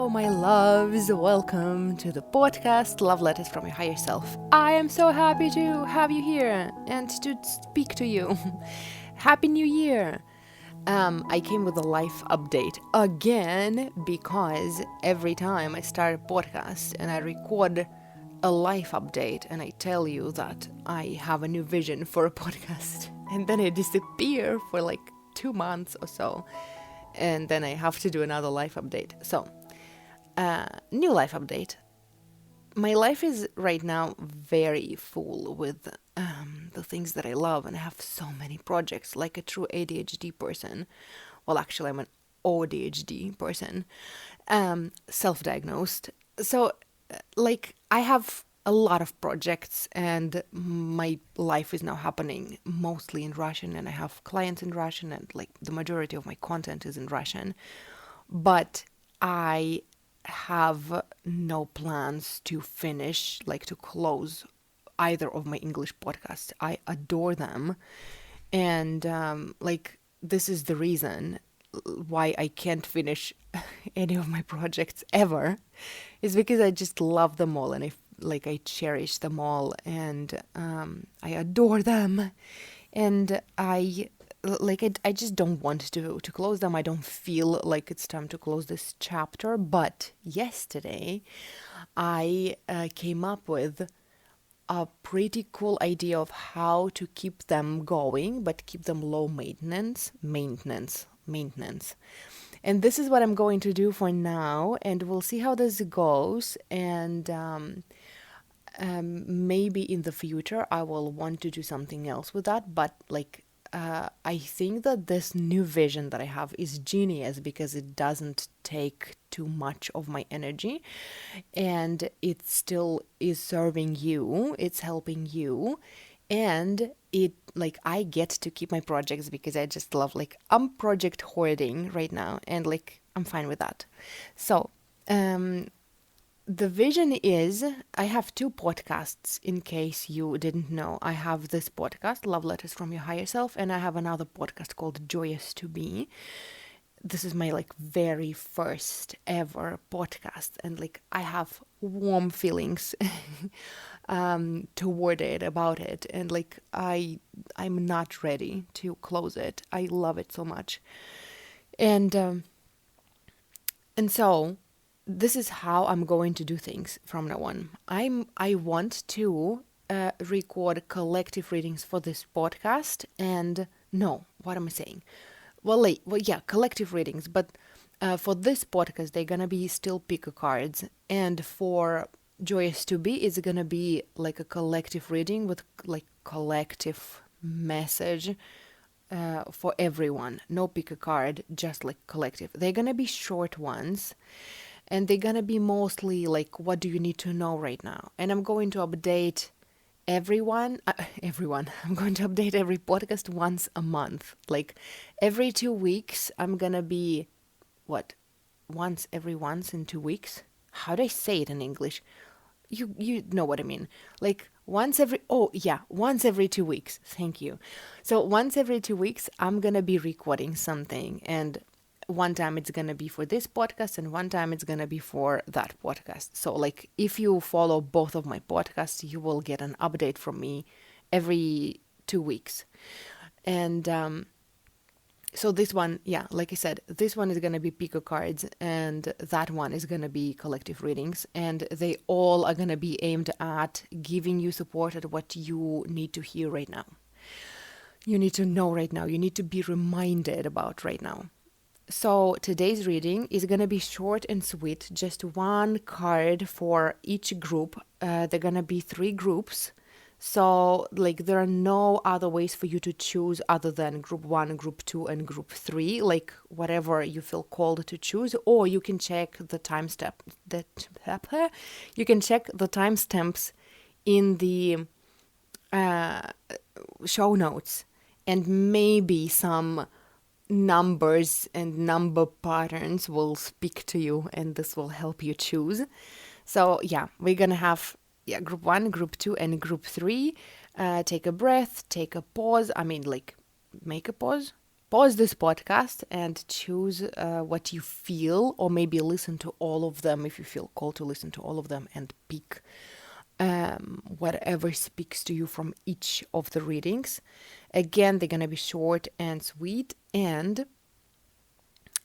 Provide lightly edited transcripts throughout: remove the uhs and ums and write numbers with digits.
my loves. Welcome to the podcast Love Letters from Your Higher Self. I am so happy to have you here and to speak to you. Happy New Year! I came with a life update again because every time I start a podcast and I record a life update and I tell you that I have a new vision for a podcast and then I disappear for like 2 months or so. And then I have to do another life update. So, new life update. My life is right now very full with the things that I love, and I have so many projects, like a true ADHD person. Well, actually, I'm an ODHD person, self-diagnosed. So, I have a lot of projects, and my life is now happening mostly in Russian, and I have clients in Russian, and like the majority of my content is in Russian. But I have no plans to finish, like to close either of my English podcasts. I adore them. And this is the reason why I can't finish any of my projects ever, is because I just love them all and I cherish them all and I adore them. And I just don't want to close them. I don't feel like it's time to close this chapter. But yesterday, I came up with a pretty cool idea of how to keep them going, but keep them low maintenance. And this is what I'm going to do for now, and we'll see how this goes. And maybe in the future I will want to do something else with that, but I think that this new vision that I have is genius because it doesn't take too much of my energy and it still is serving you, it's helping you, and I get to keep my projects because I just love, I'm project hoarding right now and I'm fine with that. So the vision is, I have 2 podcasts, in case you didn't know. I have this podcast, Love Letters from Your Higher Self, and I have another podcast called Joyous to Be. This is my very first ever podcast, and I have warm feelings toward it, about it, and I'm not ready to close it. I love it so much. And so this is how I'm going to do things from now on. I want to record collective readings for this podcast, and no, what am I saying? Well, yeah, collective readings, but for this podcast, they're gonna be still pick cards, and for Joyous to Be, it's gonna be a collective reading with collective message for everyone. No pick a card, just collective. They're gonna be short ones. And they're gonna be mostly what do you need to know right now? And I'm going to update everyone. I'm going to update every podcast once a month. Every 2 weeks, I'm gonna be, once in 2 weeks? How do I say it in English? You know what I mean. Once every 2 weeks. Thank you. So once every 2 weeks, I'm gonna be recording something, and one time it's going to be for this podcast and one time it's going to be for that podcast. So if you follow both of my podcasts, you will get an update from me every 2 weeks. And so this one, like I said, this one is going to be pico cards and that one is going to be collective readings, and they all are going to be aimed at giving you support at what you need to hear right now. You need to know right now. You need to be reminded about right now. So today's reading is going to be short and sweet, just 1 card for each group. They're going to be 3 groups. So there are no other ways for you to choose other than group 1, group 2, and group 3, whatever you feel called to choose, or you can check the you can check the timestamps in the show notes, and maybe some numbers and number patterns will speak to you and this will help you choose. So we're gonna have group 1, group 2, and group 3. Take a breath, take a pause. Make a pause. pause this podcast and choose what you feel, or maybe listen to all of them if you feel called to listen to all of them, and pick whatever speaks to you from each of the readings. Again, they're going to be short and sweet. And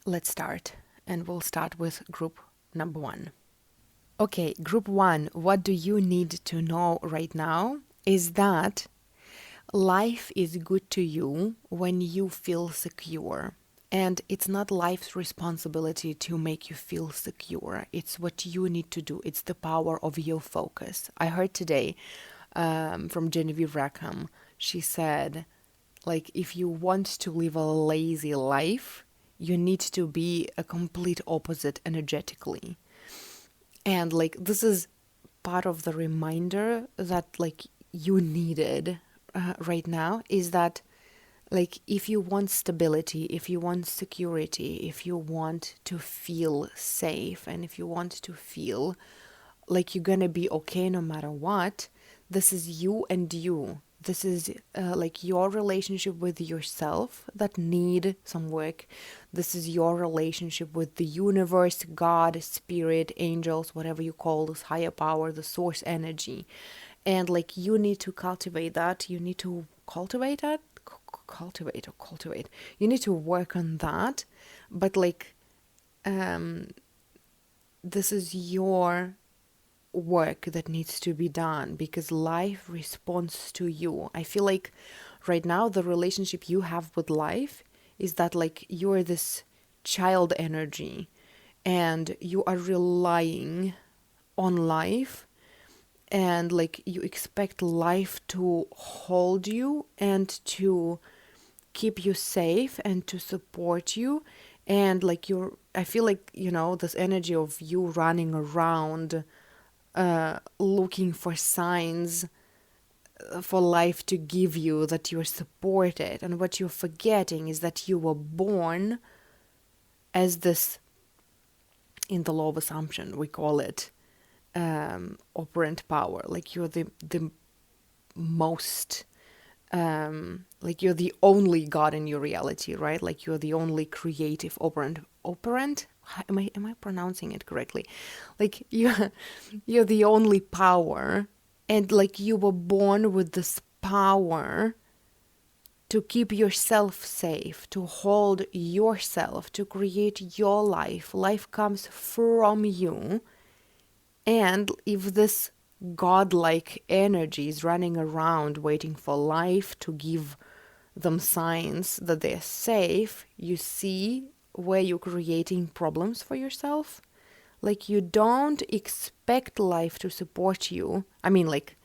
let's start. And we'll start with group number 1. Okay, group 1, what do you need to know right now is that life is good to you when you feel secure. And it's not life's responsibility to make you feel secure. It's what you need to do. It's the power of your focus. I heard today from Genevieve Rackham. She said, like, if you want to live a lazy life, you need to be a complete opposite energetically. And like, this is part of the reminder that like you needed right now, is that like if you want stability, if you want security, if you want to feel safe, and if you want to feel like you're gonna be okay no matter what, this is you and you. This is like your relationship with yourself that need some work. This is your relationship with the universe, God, spirit, angels, whatever you call this, higher power, the source energy. And like you need to cultivate that. You need to cultivate that. Cultivate. You need to work on that. But like, this is your work that needs to be done, because life responds to you. I feel like right now the relationship you have with life is that like you're this child energy and you are relying on life, and like you expect life to hold you and to keep you safe and to support you. And like I feel like, this energy of you running around looking for signs for life to give you that you're supported. And what you're forgetting is that you were born as this, in the law of assumption, we call it operant power. Like you're the most, like you're the only God in your reality, right? Like you're the only creative operant. Am I pronouncing it correctly? Like you're the only power, and like you were born with this power to keep yourself safe, to hold yourself, to create your life. Life comes from you. And if this godlike energy is running around waiting for life to give them signs that they're safe, you see where you're creating problems for yourself. Like you don't expect life to support you. I mean, like,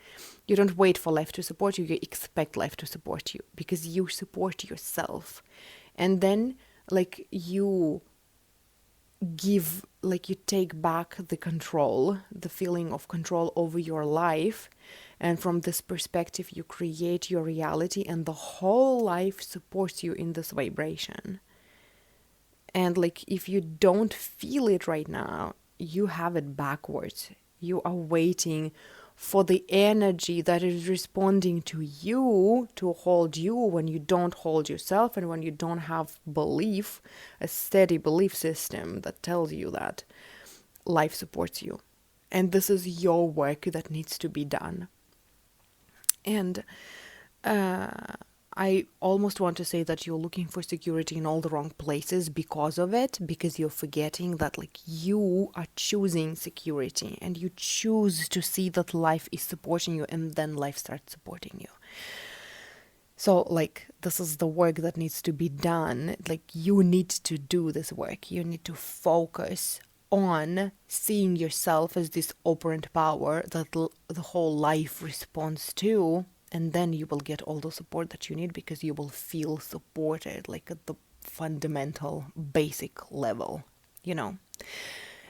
you don't wait for life to support you, you expect life to support you because you support yourself. And then like you take back the control, the feeling of control over your life. And from this perspective, you create your reality, and the whole life supports you in this vibration. And like, if you don't feel it right now, you have it backwards. You are waiting for the energy that is responding to you to hold you when you don't hold yourself, and when you don't have belief, a steady belief system that tells you that life supports you. And this is your work that needs to be done. And I almost want to say that you're looking for security in all the wrong places because of it, because you're forgetting that like you are choosing security, and you choose to see that life is supporting you, and then life starts supporting you. So like, this is the work that needs to be done. Like, you need to do this work. You need to focus on seeing yourself as this operant power that the whole life responds to. And then you will get all the support that you need, because you will feel supported, like at the fundamental, basic level,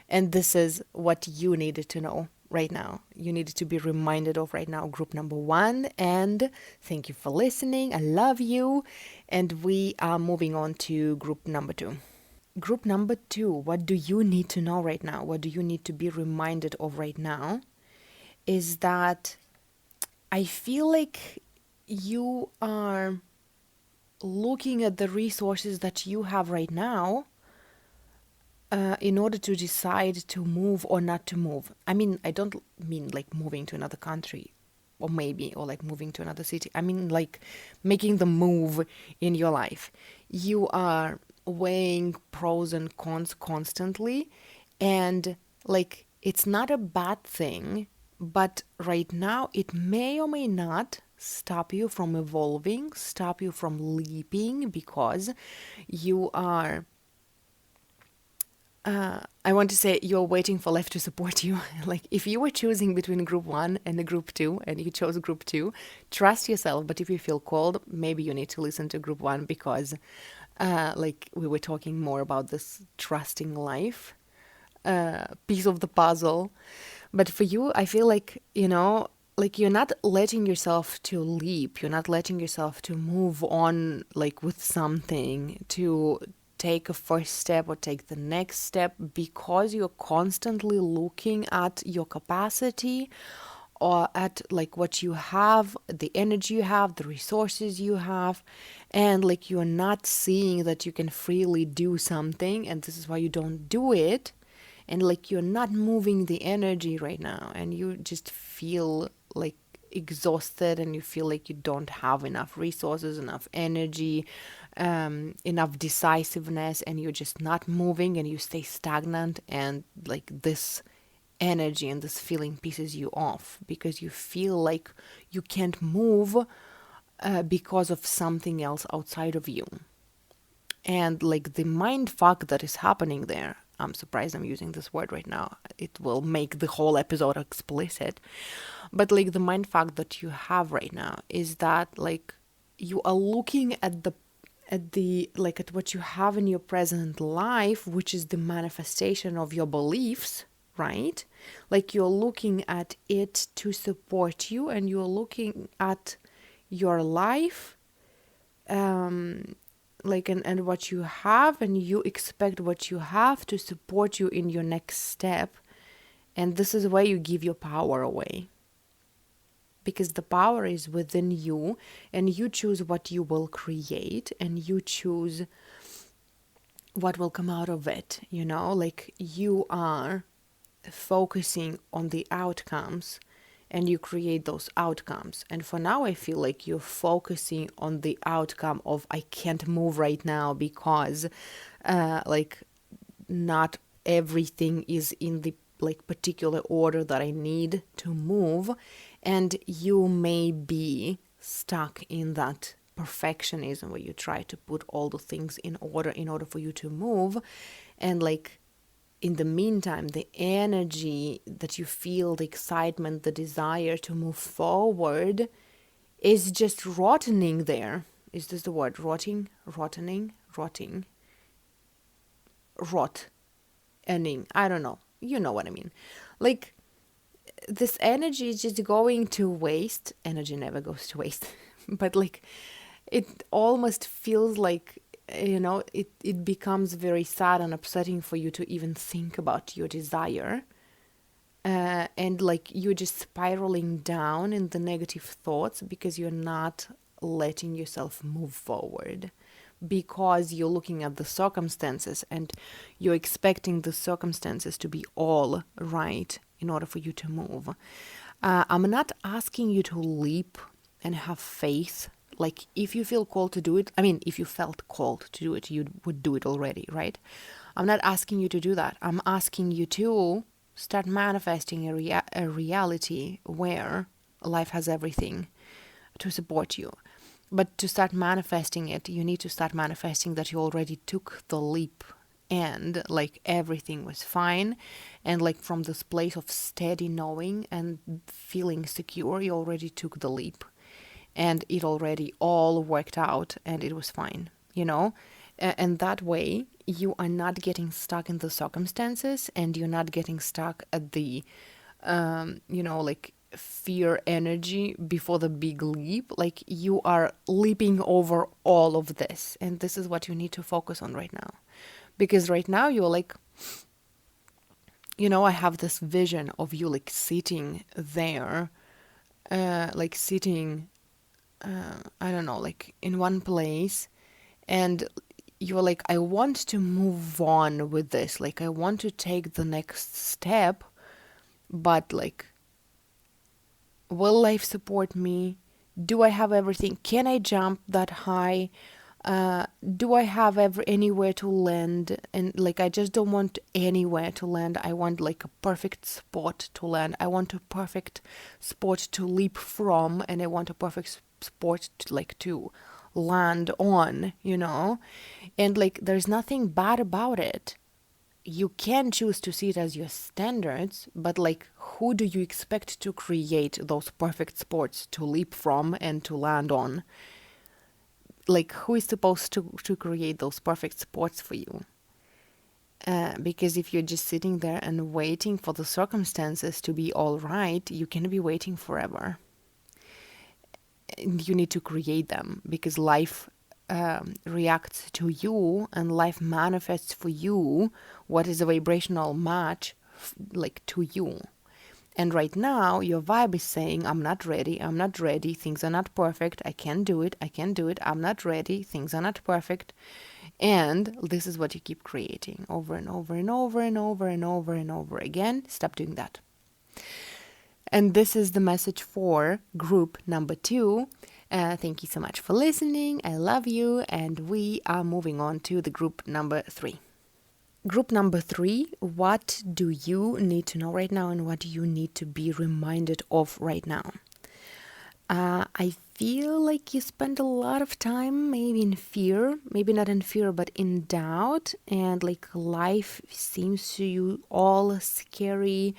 And this is what you needed to know right now. You needed to be reminded of right now, group number 1. And thank you for listening. I love you. And we are moving on to group number 2. Group number 2, what do you need to know right now? What do you need to be reminded of right now? Is that I feel like you are looking at the resources that you have right now in order to decide to move or not to move. I mean, I don't mean like moving to another country or maybe, or like moving to another city. I mean, like making the move in your life. You are weighing pros and cons constantly, and like it's not a bad thing, but right now it may or may not stop you from evolving, stop you from leaping, because you are I want to say you're waiting for life to support you. Like if you were choosing between group one and a group two and you chose group two, trust yourself. But if you feel cold, maybe you need to listen to group one, because like we were talking more about this trusting life piece of the puzzle. But for you, I feel like, like you're not letting yourself to leap. You're not letting yourself to move on like with something, to take a first step or take the next step, because you're constantly looking at your capacity or at like what you have, the energy you have, the resources you have, and like you're not seeing that you can freely do something, and this is why you don't do it. And like you're not moving the energy right now, and you just feel like exhausted, and you feel like you don't have enough resources, enough energy, enough decisiveness, and you're just not moving, and you stay stagnant, and like this energy and this feeling pisses you off because you feel like you can't move because of something else outside of you. And like the mind fuck that is happening there, I'm surprised I'm using this word right now. It will make the whole episode explicit. But like the mind fuck that you have right now is that like you are looking at the like at what you have in your present life, which is the manifestation of your beliefs, right? Like you're looking at it to support you, and you're looking at your life like and what you have, and you expect what you have to support you in your next step. And this is where you give your power away, because the power is within you, and you choose what you will create, and you choose what will come out of it. Like you are focusing on the outcomes, and you create those outcomes. And for now, I feel like you're focusing on the outcome of I can't move right now because like not everything is in the like particular order that I need to move. And you may be stuck in that perfectionism where you try to put all the things in order for you to move. And like in the meantime, the energy that you feel, the excitement, the desire to move forward is just rotting there. Is this the word? Rotting? Rotting? Rotting? Rotting. I don't know. You know what I mean. Like, this energy is just going to waste. Energy never goes to waste. But like, it almost feels like it becomes very sad and upsetting for you to even think about your desire, and like you're just spiraling down in the negative thoughts because you're not letting yourself move forward, because you're looking at the circumstances and you're expecting the circumstances to be all right in order for you to move. I'm not asking you to leap and have faith. Like if you feel called to do it, I mean, if you felt called to do it, you would do it already, right? I'm not asking you to do that. I'm asking you to start manifesting a reality where life has everything to support you. But to start manifesting it, you need to start manifesting that you already took the leap, and like everything was fine, and like from this place of steady knowing and feeling secure, you already took the leap, and it already all worked out, and it was fine, and that way you are not getting stuck in the circumstances, and you're not getting stuck at the like fear energy before the big leap. Like you are leaping over all of this, and this is what you need to focus on right now. Because right now you're like, I have this vision of you like sitting there, like sitting I don't know, like in one place, and you're like, I want to move on with this, like I want to take the next step, but like, will life support me? Do I have everything? Can I jump that high? Do I have anywhere to land? And like, I just don't want anywhere to land. I want like a perfect spot to land. I want a perfect spot to leap from, and I want a perfect spot to, like, to land on, you know? And like, there's nothing bad about it. You can choose to see it as your standards, but like, who do you expect to create those perfect spots to leap from and to land on? Like, who is supposed to create those perfect spots for you? Because if you're just sitting there and waiting for the circumstances to be all right, you can be waiting forever. And you need to create them, because life reacts to you, and life manifests for you what is a vibrational match like to you. And right now, your vibe is saying, I'm not ready, I'm not ready, things are not perfect, I can't do it, I can't do it, I'm not ready, things are not perfect. And this is what you keep creating over and over and over and over and over and over again. Stop doing that. And this is the message for group number 2. Thank you so much for listening. I love you. And we are moving on to the group number 3. Group number 3, what do you need to know right now, and what do you need to be reminded of right now? I feel like you spend a lot of time maybe in fear, maybe not in fear, but in doubt, and like life seems to you all scary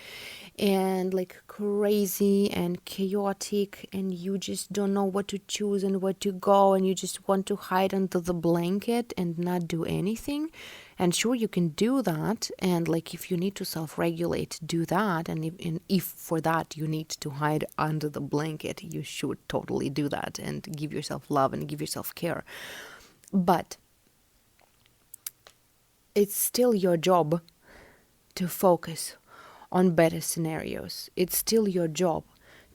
and like crazy and chaotic, and you just don't know what to choose and where to go, and you just want to hide under the blanket and not do anything. And sure, you can do that, and like if you need to self-regulate, do that, and if for that you need to hide under the blanket, you should totally do that and give yourself love and give yourself care. But it's still your job to focus on better scenarios. It's still your job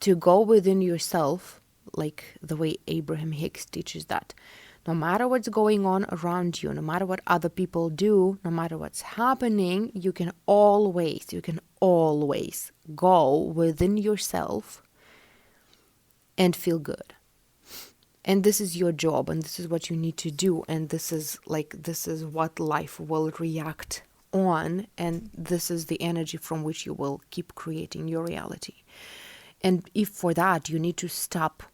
to go within yourself, like the way Abraham Hicks teaches that. No matter what's going on around you, no matter what other people do, no matter what's happening, you can always go within yourself and feel good. And this is your job, and this is what you need to do, and this is what life will react on, and this is the energy from which you will keep creating your reality. And if for that you need to stop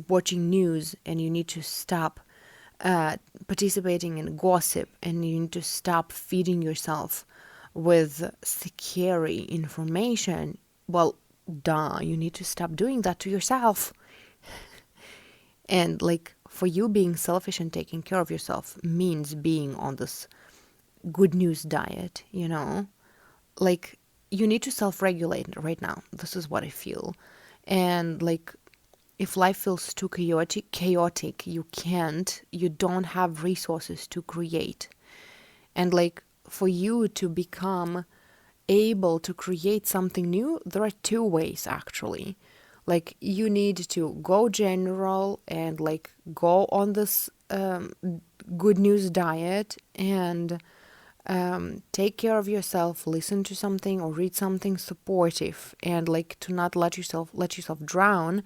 watching news, and you need to stop participating in gossip, and you need to stop feeding yourself with scary information, well, you need to stop doing that to yourself. And like, for you, being selfish and taking care of yourself means being on this good news diet, you know? Like, you need to self-regulate right now. This is what I feel. And like, if life feels too chaotic, you don't have resources to create. And like, for you to become able to create something new, there are 2 ways actually. Like, you need to go general and like go on this good news diet, and take care of yourself, listen to something or read something supportive, and like to not let yourself drown.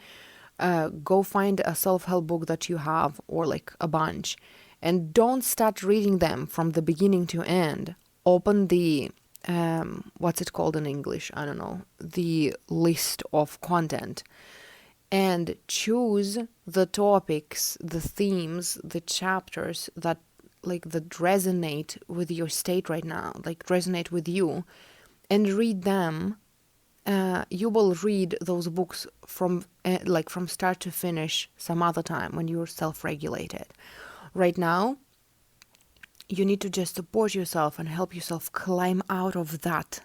Go find a self-help book that you have, or like a bunch, and don't start reading them from the beginning to end. Open the what's it called in English? I don't know. The list of content, and choose the topics, the themes, the chapters that resonate with your state right now, like resonate with you, and read them. You will read those books from start to finish some other time when you're self-regulated. Right now, you need to just support yourself and help yourself climb out of that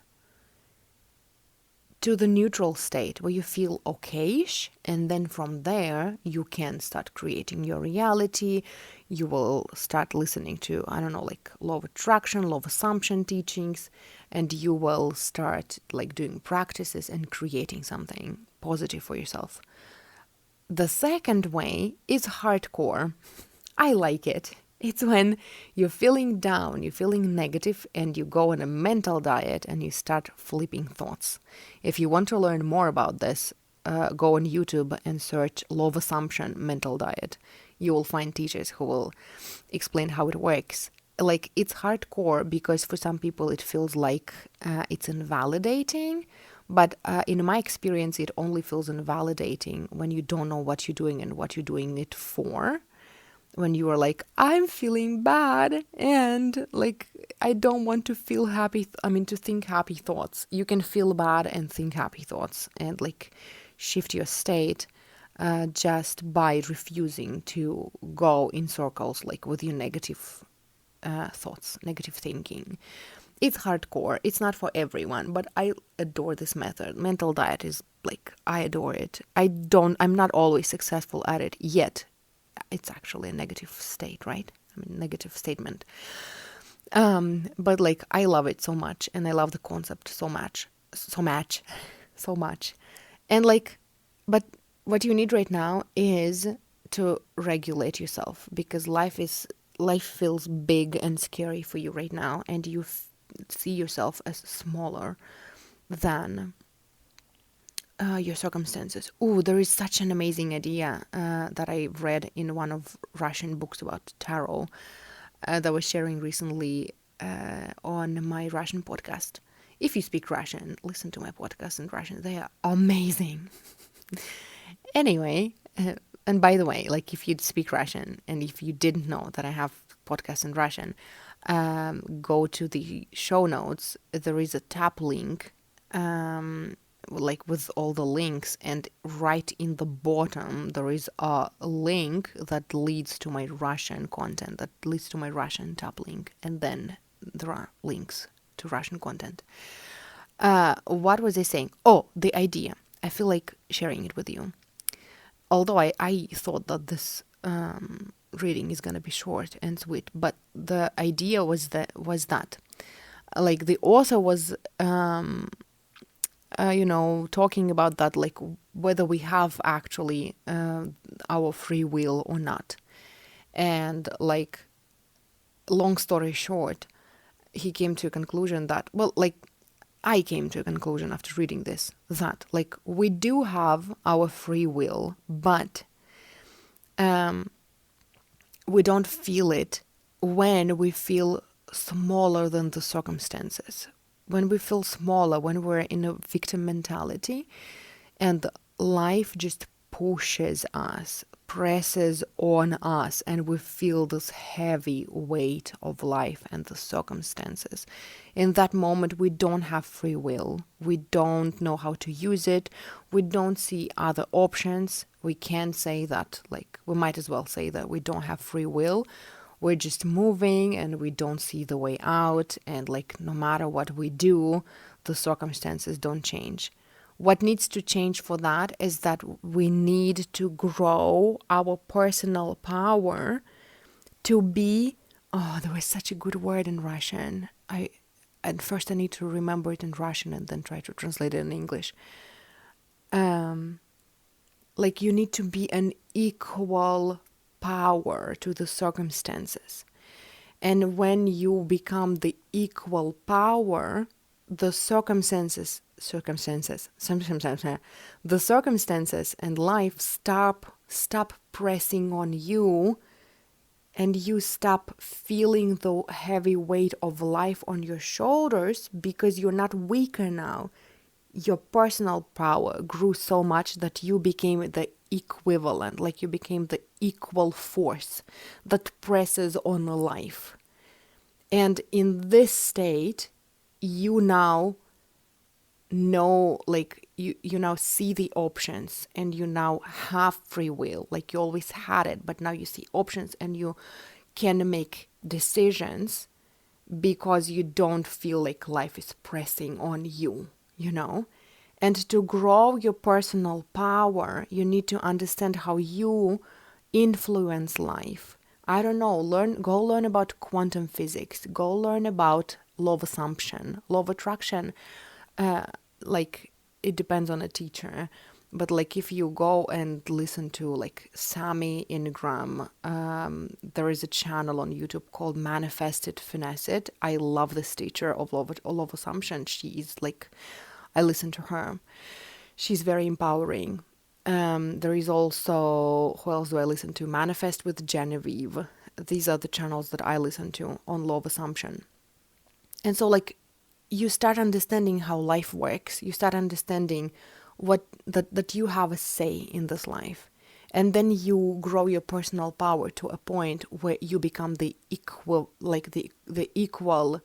to the neutral state where you feel okayish, and then from there you can start creating your reality. You will start listening to, I don't know, like law of attraction, law of assumption teachings, and you will start like doing practices and creating something positive for yourself. The second way is hardcore. I like it. It's when you're feeling down, you're feeling negative, and you go on a mental diet and you start flipping thoughts. If you want to learn more about this, go on YouTube and search Law of Assumption Mental Diet. You will find teachers who will explain how it works. Like, it's hardcore because for some people it feels like it's invalidating, but in my experience, it only feels invalidating when you don't know what you're doing and what you're doing it for. When you are like, I'm feeling bad and like, I don't want to feel happy. To think happy thoughts. You can feel bad and think happy thoughts and like shift your state just by refusing to go in circles like with your negative thoughts, negative thinking. It's hardcore. It's not for everyone, but I adore this method. Mental diet is like, I adore it. I'm not always successful at it yet. It's actually a negative state, right? Negative statement. But like, I love it so much, and I love the concept so much. And like, but what you need right now is to regulate yourself, because life feels big and scary for you right now, and you see yourself as smaller than your circumstances. Oh, there is such an amazing idea that I read in one of Russian books about tarot that I was sharing recently on my Russian podcast. If you speak Russian, listen to my podcast in Russian. They are amazing. Anyway, and by the way, like, if you speak Russian and if you didn't know that I have podcasts in Russian, go to the show notes. There is a tap link, like with all the links, and right in the bottom there is a link that leads to my Russian content, that leads to my Russian tap link, and then there are links to Russian content. What was I saying? Oh, the idea. I feel like sharing it with you. Although I thought that this reading is gonna be short and sweet, but the idea was that like, the author was talking about that, like, whether we have actually our free will or not. And like, long story short, he came to a conclusion that, well, like, I came to a conclusion after reading this, that like, we do have our free will, but we don't feel it when we feel smaller than the circumstances. When we feel smaller, when we're in a victim mentality, and life just pushes us, presses on us, and we feel this heavy weight of life and the circumstances. In that moment, we don't have free will. We don't know how to use it. We don't see other options. We can't say that, like, we might as well say that we don't have free will. We're just moving and we don't see the way out. And like, no matter what we do, the circumstances don't change. What needs to change for that is that we need to grow our personal power to be, oh, there was such a good word in Russian. At first I need to remember it in Russian and then try to translate it in English. Like, you need to be an equal power to the circumstances. And when you become the equal power, the circumstances and life stop pressing on you, and you stop feeling the heavy weight of life on your shoulders, because you're not weaker now. Your personal power grew so much that you became the equivalent, like, you became the equal force that presses on life. And in this state, you now know, like, you now see the options, and you now have free will. Like, you always had it, but now you see options and you can make decisions because you don't feel like life is pressing on you, And to grow your personal power, you need to understand how you influence life. I don't know, go learn about quantum physics, go learn about law of assumption, law of attraction. Like, it depends on a teacher. But like if you go and listen to like Sammy Ingram, there is a channel on YouTube called Manifest It, Finesse It. I love this teacher of law of assumption. She's like, I listen to her. She's very empowering. There is also, who else do I listen to? Manifest with Genevieve. These are the channels that I listen to on law of assumption. And so like you start understanding how life works. You start understanding that you have a say in this life. And then you grow your personal power to a point where you become the equal, like the equal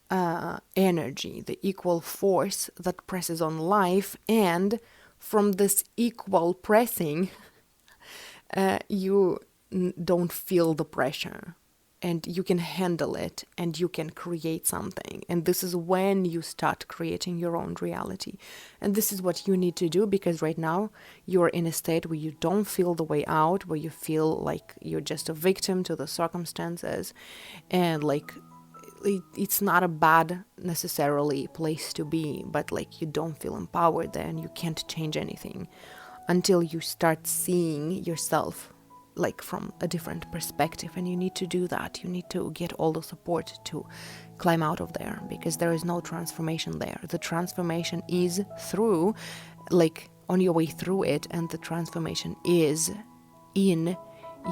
energy, the equal force that presses on life. And from this equal pressing, you don't feel the pressure, and you can handle it, and you can create something. And this is when you start creating your own reality. And this is what you need to do, because right now you're in a state where you don't feel the way out, where you feel like you're just a victim to the circumstances. And like it's not a bad necessarily place to be, but like you don't feel empowered there, and you can't change anything until you start seeing yourself like from a different perspective. And you need to do that. You need to get all the support to climb out of there, because there is no transformation there. The transformation is through, like on your way through it, and the transformation is in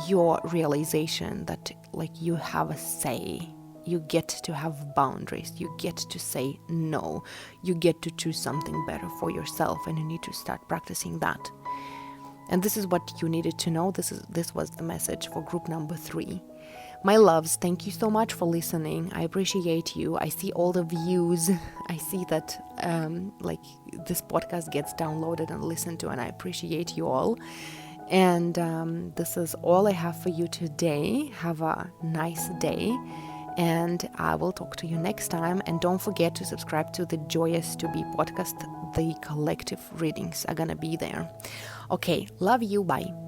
your realization that like you have a say. You get to have boundaries. You get to say no. You get to choose something better for yourself, and you need to start practicing that. And this is what you needed to know. This was the message for group number 3. My loves, thank you so much for listening. I appreciate you. I see all the views. I see that like this podcast gets downloaded and listened to, and I appreciate you all. And this is all I have for you today. Have a nice day, and I will talk to you next time. And don't forget to subscribe to the Joyous to Be podcast. The collective readings are gonna be there. Okay, love you, bye.